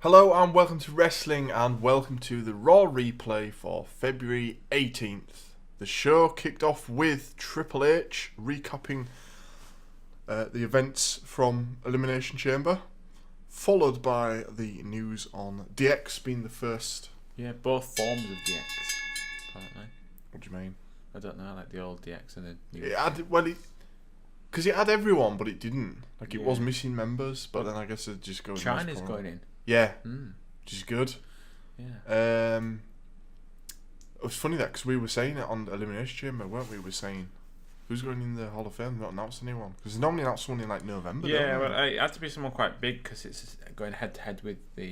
Hello and welcome to Wrestling and welcome to the Raw replay for February 18th. The show kicked off with Triple H recapping the events from Elimination Chamber, followed by the news on DX being the first. Yeah, both forms of DX, apparently. What do you mean? I don't know, like the old DX and the new. It had, because it had everyone, but it didn't. Like it was Yeah. missing members, but then I guess it just goes. China's going in. Yeah, which is good. Yeah. It was funny that because we were saying it on the Elimination Chamber, weren't we? We were saying who's going in the Hall of Fame? Not announced anyone because they normally announce someone in like November. Yeah, well, it had to be someone quite big because it's going head to head with the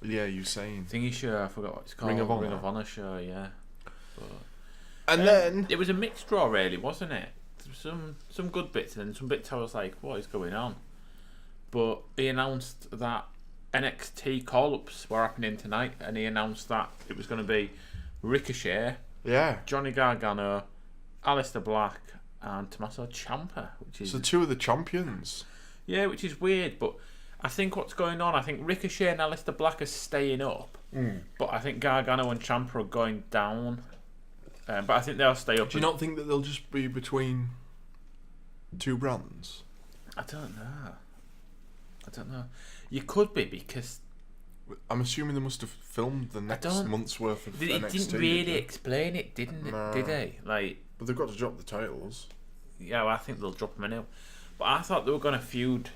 Yeah, you saying thingy show. I forgot what it's called. Ring of Honor. Ring of Honor show. Yeah. But, and then it was a mixed draw, really, wasn't it? There was some good bits and then some bits I was like, what is going on? But he announced that NXT call-ups were happening tonight, and he announced that it was going to be Ricochet, Johnny Gargano, Aleister Black, and Tommaso Ciampa, which is so two of the champions. Yeah, which is weird, but I think what's going on, I think Ricochet and Aleister Black are staying up, but I think Gargano and Ciampa are going down. But I think they'll stay up. Do you not think that they'll just be between two brands? I don't know. You could be, because I'm assuming they must have filmed the next month's worth of NXT. It didn't really explain it, didn't it? No. Did they? Like, But they've got to drop the titles. yeah, well, I think they'll drop them anyway. But I thought they were going to feud.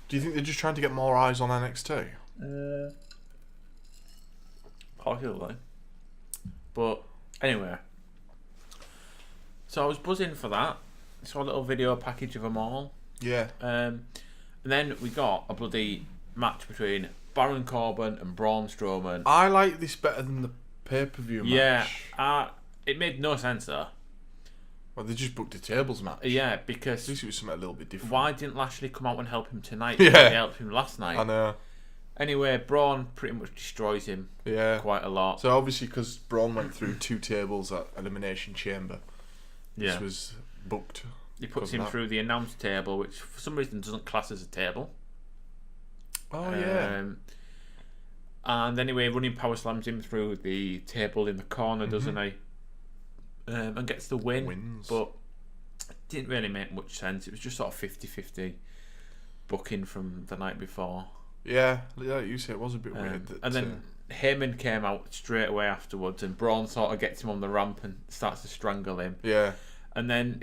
Do you think they're just trying to get more eyes on NXT? Possibly. But anyway, so I was buzzing for that. Saw a little video package of them all. Yeah. And then we got a bloody match between Baron Corbin and Braun Strowman. I like this better than the pay-per-view match. Yeah, it made no sense though. Well, they just booked a tables match. Yeah, At because least it was something a little bit different. why didn't Lashley come out and help him tonight? Yeah. They helped him last night. I know. Anyway, Braun pretty much destroys him quite a lot. So obviously, because Braun went through two tables at Elimination Chamber, this Yeah. was booked. He puts him because of that. through the announce table, which for some reason doesn't class as a table. Oh yeah. And anyway, running power slams him through the table in the corner, doesn't he? And gets the win. Wins. But it didn't really make much sense. It was just sort of 50-50 booking from the night before. Yeah, like you say, it was a bit weird. That, And then Heyman came out straight away afterwards, and Braun sort of gets him on the ramp and starts to strangle him. yeah. And then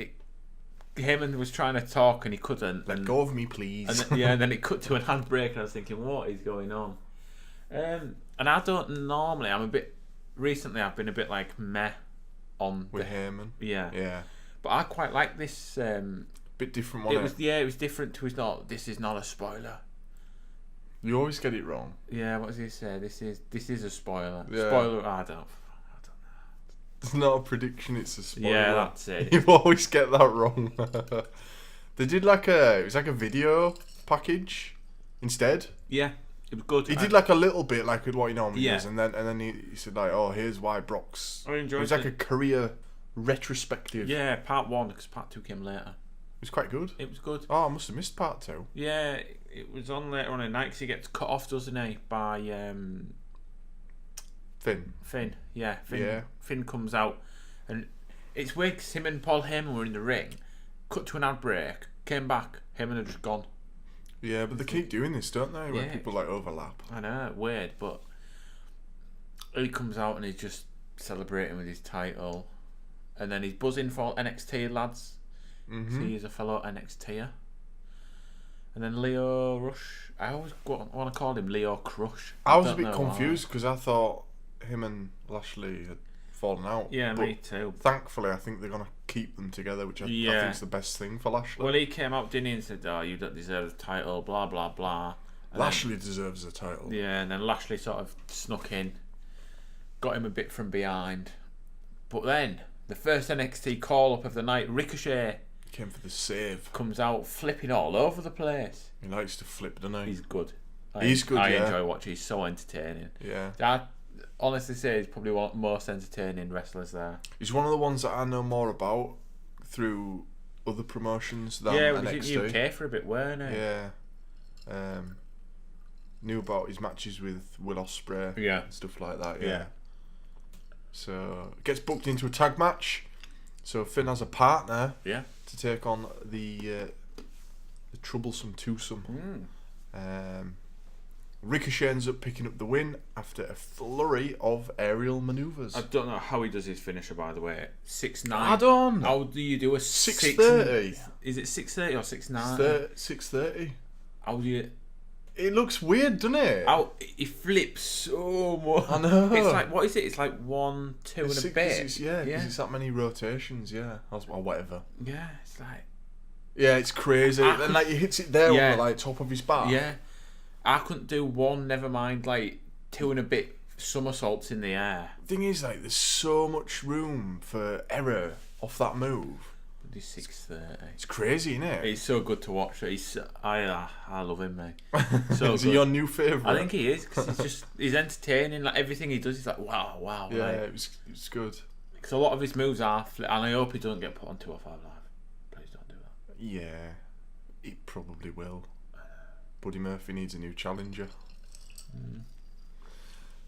Heyman was trying to talk and he couldn't. Let go of me, please. And then it cut to an handbrake, and I was thinking, what is going on? And I don't normally. Recently, I've been a bit like meh on With Heyman. Yeah. Yeah. But I quite like this. Bit different, wasn't it? It was different to his not. This is not a spoiler. You always get it wrong. Yeah, what does he say? This is a spoiler. Yeah. Spoiler. I don't know. It's not a prediction, it's a spoiler. Yeah, that's it. You always get that wrong. They did it was like a video package instead. Yeah, it was good. He did like a little bit like what he normally Yeah. does, and then he said like, oh, here's why Brock's. I enjoyed It was like a career retrospective. Yeah, part 1 because part 2 came later. It was quite good. It was good. Oh, I must have missed part 2. Yeah, it was on later on in the night because he gets cut off, doesn't he, by Finn. Finn. Yeah, Finn. Yeah. Finn comes out, and it's weird because him and Paul Heyman were in the ring, cut to an ad break, came back, Heyman had just gone. Yeah, but they keep doing this, don't they? Where Yeah. people like overlap. I know, weird, but he comes out and he's just celebrating with his title, and then he's buzzing for NXT lads. So he's a fellow NXTer. And then Leo Rush. I always want to call him Leo Crush. I was a don't bit know confused because I thought him and Lashley had fallen out. Yeah, but me too. Thankfully, I think they're gonna keep them together, which I think is the best thing for Lashley. Well, he came out, didn't he, and said, "Oh, you don't deserve the title." Blah blah blah. And Lashley deserves a title. Yeah, and then Lashley sort of snuck in, got him a bit from behind. But then the first NXT call up of the night, Ricochet Came for the save. comes out flipping all over the place. He likes to flip, doesn't he? He's good. He's good, I yeah. enjoy watching. He's so entertaining. Yeah. I honestly say he's probably one of the most entertaining wrestlers there. He's one of the ones that I know more about through other promotions than Yeah, NXT. he was in the UK for a bit, weren't he? Yeah. knew about his matches with Will Ospreay and stuff like that. Yeah. So gets booked into a tag match. So Finn has a partner. Yeah. To take on the troublesome twosome. Ricochet ends up picking up the win after a flurry of aerial manoeuvres. I don't know how he does his finisher, by the way. 6'9". I don't. How do you do a 6:30? Is it 6:30 or 6'9"? 6:30. How do you? It looks weird, doesn't it? How he flips so much. I know. It's like, what is it? It's like 1, 2 and a bit. Because it's that many rotations, or whatever. Yeah, it's like. Yeah, it's crazy. And like he hits it there on the like top of his back. Yeah, I couldn't do 1. Never mind like 2 and a bit somersaults in the air. Thing is, like, there's so much room for error off that move. He's 6:30. It's crazy, isn't it? He's so good to watch. I love him, mate. So is he your new favourite? I think he is, because he's entertaining. Like everything he does, he's like wow. Yeah, like, it's good. Because a lot of his moves are, and I hope he doesn't get put on 205 Live. Please don't do that. Yeah, he probably will. Buddy Murphy needs a new challenger.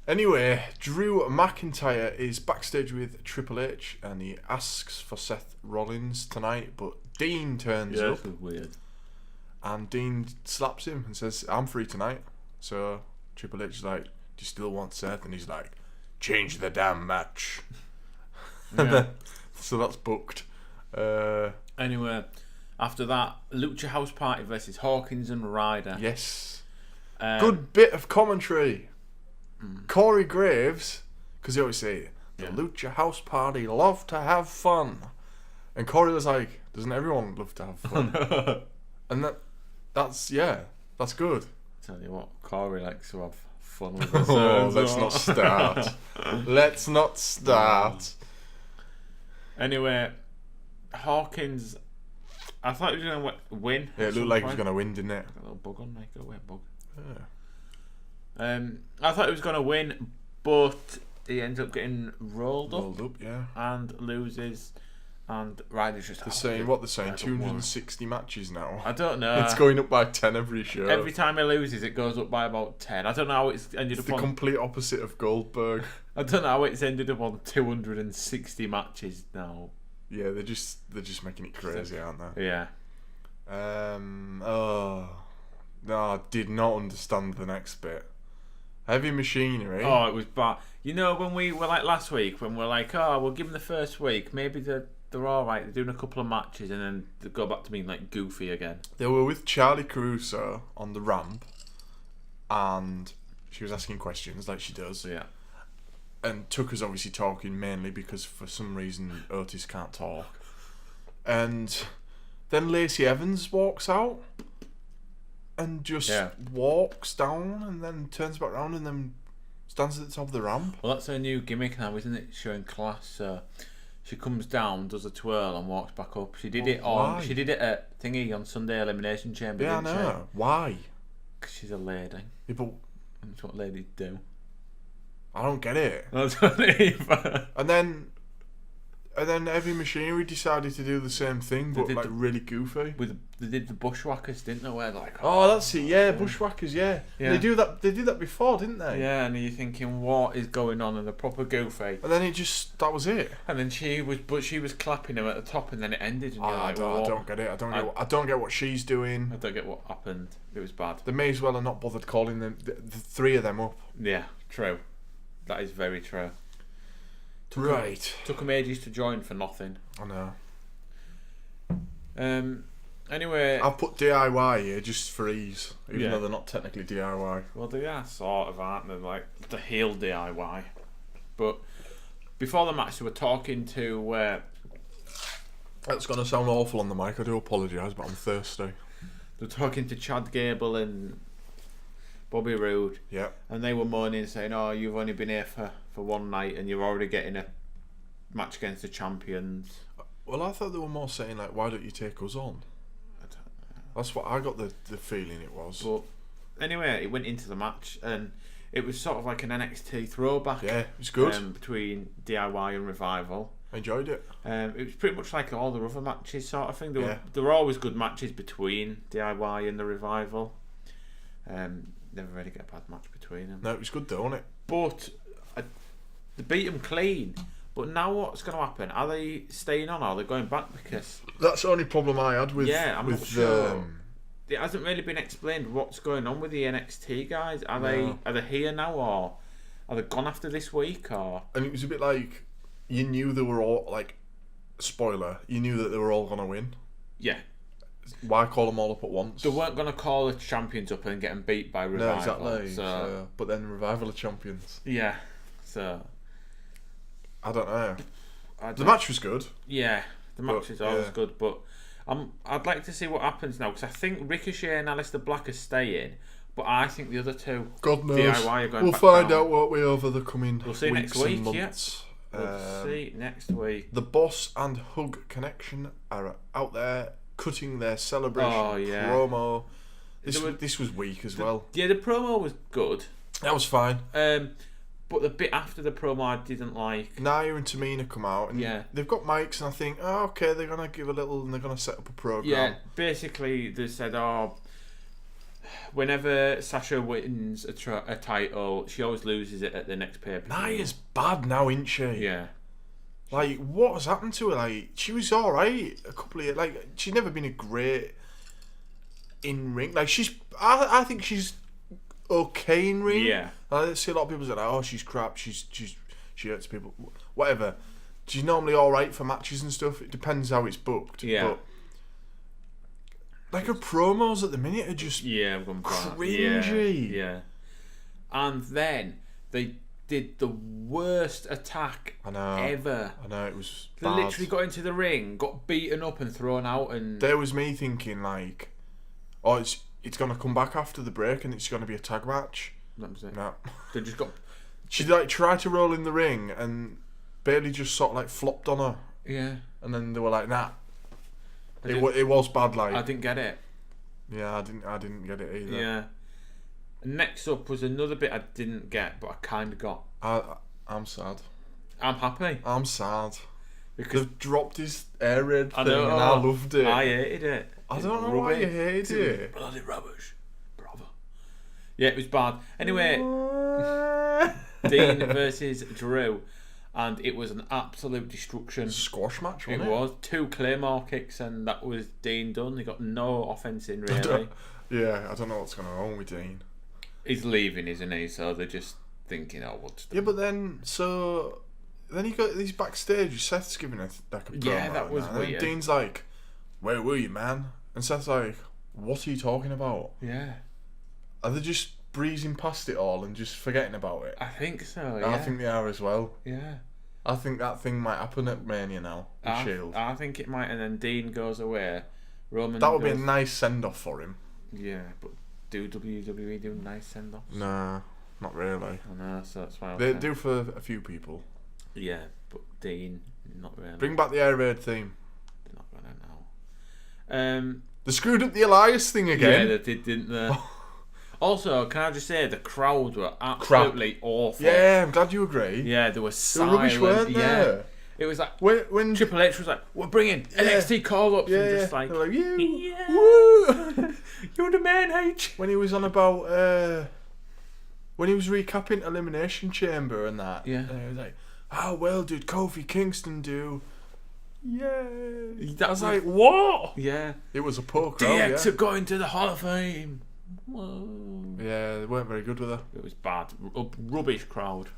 Anyway, Drew McIntyre is backstage with Triple H and he asks for Seth Rollins tonight, but Dean turns up. That's weird. And Dean slaps him and says, I'm free tonight. So Triple H is like, do you still want Seth? And he's like, change the damn match. So that's booked. Anyway, after that, Lucha House Party versus Hawkins and Ryder. Yes. Good bit of commentary. Corey Graves, because he always say, the Lucha House Party love to have fun. And Corey was like, doesn't everyone love to have fun? And that's good. Tell you what, Corey likes to have fun with us. Let's not start. Let's not start. Anyway, Hawkins, I thought he was going to win. Yeah, it looked like he was going to win, didn't it? Got a little bug on me. Go away, bug. Yeah. I thought he was going to win, but he ends up getting rolled up, yeah, and loses. And Ryder's just. They're saying 260 matches now. I don't know. It's going up by 10 every show. Every time he loses, it goes up by about 10. I don't know how it's ended up. It's the complete opposite of Goldberg. I don't know how it's ended up on 260 matches now. Yeah, they're just making it crazy, aren't they? Yeah. No, I did not understand the next bit. Heavy machinery. Oh, it was bad. You know, when we were like last week, when we're like, we'll give them the first week. Maybe they're all right. They're doing a couple of matches, and then they go back to being like goofy again. They were with Charlie Caruso on the ramp, and she was asking questions like she does. Yeah. And Tucker's obviously talking mainly because for some reason Otis can't talk. And then Lacey Evans walks out and just walks down and then turns back around and then stands at the top of the ramp. Well, that's her new gimmick now, isn't it? Showing class. So she comes down, does a twirl, and walks back up. She did it on. She did it at Thingy on Sunday Elimination Chamber. Yeah, I know. Why? Because she's a lady. Yeah, but that's what ladies do. I don't get it. That's what either. And then Heavy Machinery decided to do the same thing, but like really goofy. They did the Bushwhackers, didn't they? Where like, that's it. Yeah, Bushwhackers. Yeah. They do that. They did that before, didn't they? Yeah, and you're thinking, what is going on? And the proper goofy. And then that was it. And then she was clapping him at the top, and then it ended. And I don't get it. I don't get what she's doing. I don't get what happened. It was bad. They may as well have not bothered calling them the three of them up. Yeah, true. That is very true. Took them ages to join for nothing. I know. Anyway, I've put DIY here just for ease, even though they're not technically DIY. Well, they are sort of, aren't they? Like the heel DIY. But before the match, they were talking to. That's going to sound awful on the mic. I do apologise, but I'm thirsty. They're talking to Chad Gable and Bobby Roode. Yeah. And they were moaning, saying, you've only been here for one night and you're already getting a match against the champions. Well, I thought they were more saying, like, why don't you take us on? I don't know. That's what I got the feeling it was. But anyway, it went into the match and it was sort of like an NXT throwback. Yeah, it was good. Between DIY and Revival. I enjoyed it. It was pretty much like all the other matches sort of thing. There were always good matches between DIY and the Revival. never really get a bad match between them. No, it was good though, wasn't it? But they beat them clean. But now what's going to happen? Are they staying on or are they going back? Because that's the only problem I had with. Yeah, I'm not sure. It hasn't really been explained what's going on with the NXT guys. Are they here now, or are they gone after this week? Or and it was a bit like you knew they were all like, spoiler, you knew that they were all gonna win. Yeah. Why call them all up at once? They weren't gonna call the champions up and get them beat by Revival. No, exactly. So, but then Revival are champions. Yeah. So I don't know. The match was good. Yeah, the match is always good, but I'd like to see what happens now because I think Ricochet and Aleister Black are staying, but I think the other two, God knows, DIY are going. We'll back find down. out what we over the coming. We'll see weeks next week. and months. Yeah, we'll see next week. The Boss and Hug Connection are out there cutting their celebration promo. This was weak as well. Yeah, the promo was good. That was fine. But the bit after the promo I didn't like. Nia and Tamina come out and they've got mics and I think, oh, okay, they're going to give a little and they're going to set up a program. Yeah, basically they said, whenever Sasha wins a title, she always loses it at the next pay-per-view. Nia's bad now, isn't she? Yeah. Like, what has happened to her? Like, she was alright a couple of years. Like, she's never been a great in-ring. Like, I think she's okay in ring. Yeah. I see a lot of people say, like, oh, she's crap, she hurts people, whatever. She's normally alright for matches and stuff. It depends how it's booked. Yeah. But, like, her promos at the minute are just cringy. Yeah. And then they did the worst attack ever. I know, it was They bad. literally got into the ring, got beaten up and thrown out, and There was me thinking, like, oh, it's going to come back after the break and it's going to be a tag match. that was it. No. They just got. She, like, tried to roll in the ring and Bailey just sort of, like, flopped on her. Yeah. And then they were like, nah. It was bad, like. I didn't get it. Yeah, I didn't get it either. Yeah. Next up was another bit I didn't get, but I kind of got. I'm sad. I'm happy. I'm sad. Because they've dropped his air raid thing know, and I loved it. I hated it. I don't know why you hated it. Bloody rubbish. Bravo. Yeah, it was bad. Anyway, Dean versus Drew, and it was an absolute destruction. Squash match, wasn't it? It was 2 Claymore kicks, and that was Dean done. He got no offense in, really. I don't know what's going on with Dean. He's leaving, isn't he? So they're just thinking, oh, what's Yeah, but then he's backstage. Seth's giving a promo. Yeah, that was and weird. Dean's like, "Where were you, man?" And Seth's like, "What are you talking about?" Yeah. Are they just breezing past it all and just forgetting about it? I think so, And yeah. I think they are as well. Yeah. I think that thing might happen at Mania now. The Shield. I think it might, and then Dean goes away. Roman. That would be a nice send off for him. Yeah, but do WWE do nice send offs? Nah, not really. I know, so that's why. They do for a few people. Yeah, but Dean, not really. Bring back the air raid theme. They're not gonna now. They screwed up the Elias thing again. Yeah, they did, didn't they? Also, can I just say the crowd were absolutely awful. Yeah, I'm glad you agree. Yeah, they were They silent. were rubbish, weren't they? Yeah. It was like when Triple H was like, "We're bringing NXT call-ups," and just like, they're like, you, yeah. woo. "You're the man, H." When he was on about when he was recapping Elimination Chamber and that, Yeah. and he was like, "How well did Kofi Kingston do?" Yeah, I was like, "What?" Yeah. It was a poor crowd. DX are going to the Hall of Fame. Whoa. Yeah, they weren't very good with her. It was bad. Rubbish crowd.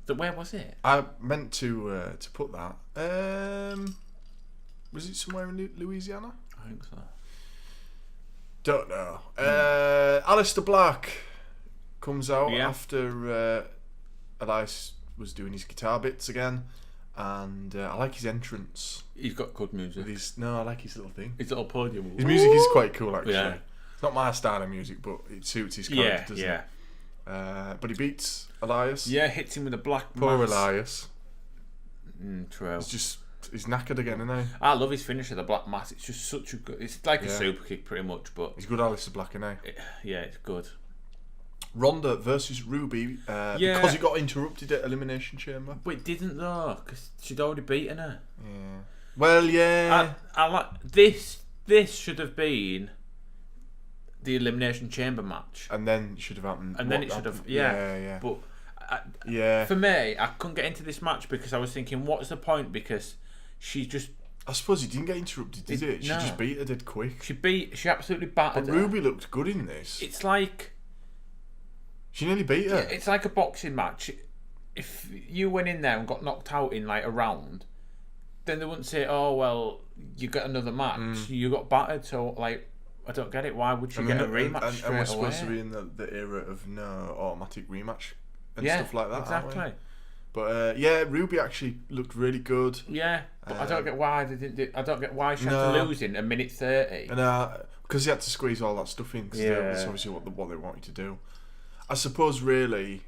Where was it? I meant to put that. Was it somewhere in Louisiana? I think so. Don't know. Aleister Black comes out after Elias was doing his guitar bits again, and I like his entrance. He's got good music. I like his little thing. His little podium. His music is quite cool, actually. Yeah. It's not my style of music, but it suits his character, doesn't it? But he beats Elias. Yeah, hits him with a black Poor mass. Elias. True. He's knackered again, isn't he? I love his finisher, the black mass. It's just such a good. It's like a super kick, pretty much. But he's good, Aleister Black, isn't he? Yeah, it's good. Ronda versus Ruby because it got interrupted at Elimination Chamber. But it didn't though, because she'd already beaten her. Yeah. Well, yeah. I like this. This should have been the Elimination Chamber match. And then it should have happened. And then it should have, yeah. But for me, I couldn't get into this match because I was thinking, what's the point? Because she just... I suppose he didn't get interrupted, did it? She just beat her dead quick. She absolutely battered her. But Ruby looked good in this. It's like... She nearly beat her. Yeah, it's like a boxing match. If you went in there and got knocked out in like a round, then they wouldn't say, "Oh well, you got another match. You got battered." So like, I don't get it. Why would she get a rematch straight away? And we're supposed to be in the era of no automatic rematch and stuff like that. Exactly. Aren't we? But Ruby actually lookoked really good. Yeah, but I don't get why they didn't. I don't get why she had to lose in a minute 30. And because he had to squeeze all that stuff in. Because that's obviously what they wanted to do. I suppose really.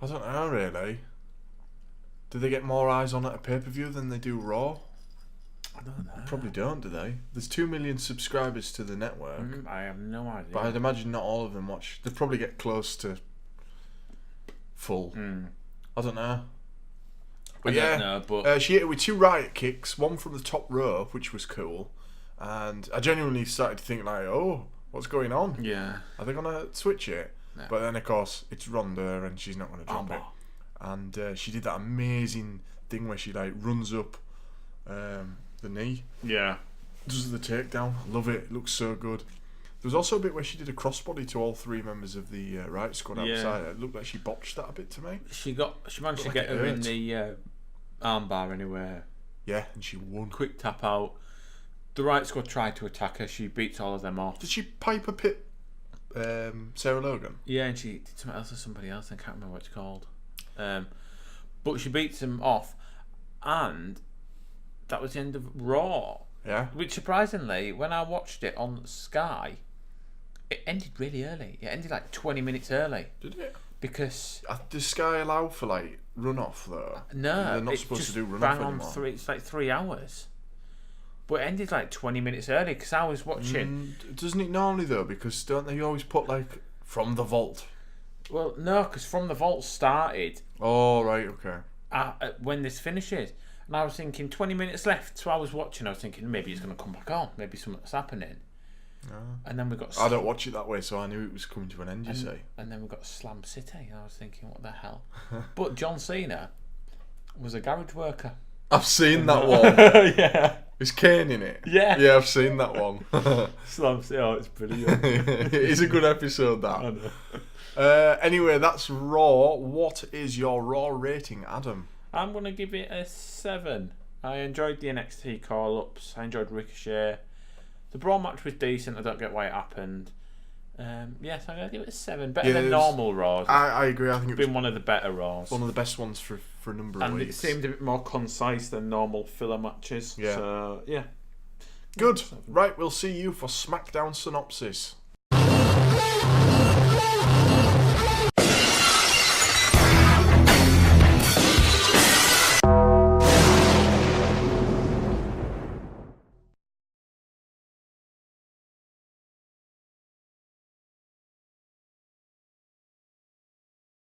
I don't know really. Do they get more eyes on at a pay-per-view than they do Raw? I don't know. They probably don't, do they? There's 2 million subscribers to the network. I have no idea. But I'd imagine not all of them watch. They'd probably get close to full. I don't know. But I don't know, but she hit it with 2 riot kicks, one from the top rope, which was cool. And I genuinely started to think like, oh, what's going on? Yeah. Are they going to switch it? No. But then, of course, it's Ronda and she's not going to drop it. And she did that amazing thing where she like runs up the knee. Yeah. Does the takedown. Love it. It looks so good. There was also a bit where she did a crossbody to all 3 members of the Riot Squad outside. It looked like she botched that a bit to me. She managed to get her in the armbar anywhere. Yeah, and she won. Quick tap out. The Riot Squad tried to attack her. She beats all of them off. Did she Piper Pit Sarah Logan? Yeah, and she did something else with somebody else. I can't remember what it's called. But she beats them off, and that was the end of Raw. Yeah. Which surprisingly, when I watched it on Sky, it ended really early. It ended like 20 minutes early. Did it? Because does Sky allow for like runoff though? No, they're not supposed to do runoff anymore. It's like 3 hours. But it ended like 20 minutes early because I was watching. Doesn't it normally though? Because don't they always put like from the vault? Well, no, because From the Vault started. Oh right, okay. When this finishes, and I was thinking 20 minutes left. So I was watching. I was thinking maybe it's going to come back on. Maybe something's happening. No. And then we got. I don't watch it that way, so I knew it was coming to an end. You say. And then we got Slam City, and I was thinking, what the hell? But John Cena was a garage worker. I've seen that one. Yeah. Is Kane in it? Yeah. Yeah, I've seen that one. Slam City, it's brilliant. It is a good episode, that. I know. Anyway, that's Raw. What is your Raw rating, Adam? I'm going to give it a 7. I enjoyed the NXT call-ups. I enjoyed Ricochet. The Brawl match was decent. I don't get why it happened. Yes, I'm going to give it a 7. Better than normal Raws. I agree. I think it's been one of the better Raws. One of the best ones for a number of weeks. And it seemed a bit more concise than normal filler matches. Yeah. So, yeah. Good. Right, we'll see you for SmackDown Synopsis.